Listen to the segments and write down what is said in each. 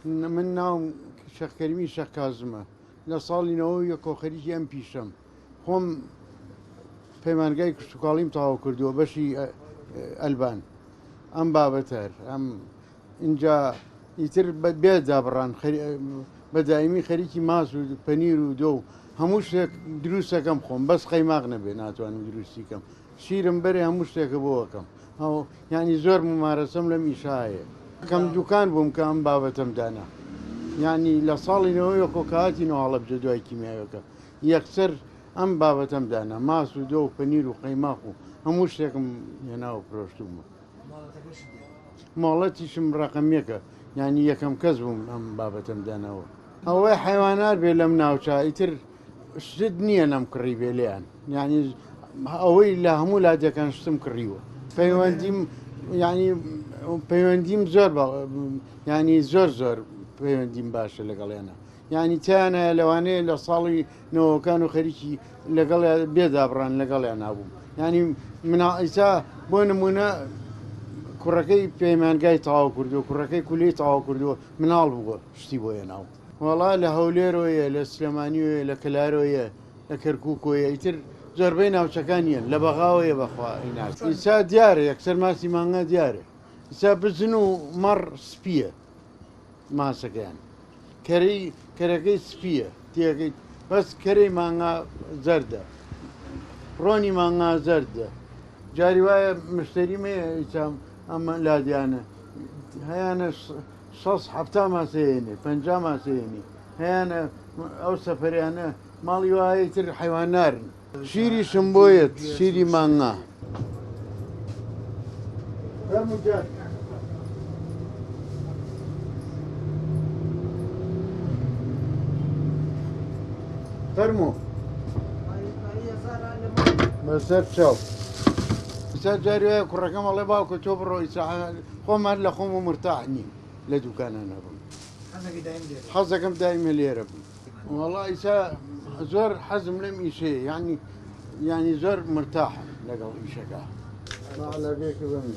من ناوم شەخ کەریمی شەخ کازمە لە ساڵی 90 کۆخەریکی ئەم پیشەم خۆم پەیمانگای کشتتوکاڵیم تەواو کردووە بەشی ئەلبان ئەم بابەتەر ئەم اینجا ئیتر بێدا بڕان بەدایمی خەریکی ماس و پەنیر و دۆ و هەموو شتێک دروستەکەم خۆم بەس قەیماق نەبێ ناتوانم دروستیکەم شیرم بەرێ هەموو شتێکە بۆەکەم ینی زۆر ممارەسەم لەم ئیشایە کەم دوکان بووم کە ئەم بابەتەم دانا ینی لە ساڵی 90 کۆکاتی نەواڵە بجە دوای کیمیاوەکە یەکسەر ئەم بابەتەم دانا ماس و دۆ و پەنیر و قەیماق و هەموو شتێکم هێناوە فرۆشتومە ماڵەتیشم ڕقەمیەکە ینی یەکەم کەس بووم ئەم بابەتەم داناوە ئەوەی حیوانات بێ لەم ناوچە ئیتر شت نییە نەم کڕی بێ لێیان ینی ئەوەی لە هەموو لادەکان شتم کڕیوە پەیوەندیم ینی پەیوەندیم زۆر ینی زۆر پەیوەندیم باشە لەگەڵیانە ینی تیانە لەوانەیە لە ساڵی نەوەکان و خەریکی لەگەڵ بێدابڕان لەگەڵیان نابووم ینی منئیسا بۆ نمونە کوڕەکەی پەیمانگای تەواو کردو کوڕەکەی کولەی تەواو کردووە مناڵ بووە شتی بۆیە ناو وەڵا لە هەولێرۆیە لە سلێمانیۆیە لە کەلارۆیە لە کەرکووکۆیە ئیتر زۆربەی ناوچەکانیان لە بەغاوەیە بەخوا ئیناس ئیسا دیارە یەکسەر ماسی مانگا دیارە ئیسا بزن و مەڕ سپیە ماسەکەیان کەرەکەی سپیە تێگەی بەس کەرەی مانگا زەردە ڕۆنی مانگا زەردە جاری وایە مشتەریمەیە ئیسام ئەمە لادیانە هەیەە 6 ماسەیەنێ 50 ماسەیەنی هەیەە ئەو سەفەریانە ماڵی وایە تر حیوانارن شیری شمبۆیەت شیری مانگا فەرموو بەسەر چاو ئستا جاری وایە کوڕەکەم ئەڵێ باوکە تۆ بڕۆ خۆمان لە خۆم و مرتاح نیم لە دوکانە نەبم حەزەکەم دایمە لێرە بوو وەڵا ئیسا زۆر حەزم لەم ئیشەیە ینی زۆر مرتاحە لەگەڵ ئیشەکە لەبێکە بم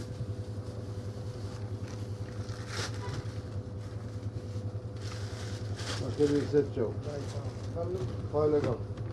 سەر چاو لەگەڵ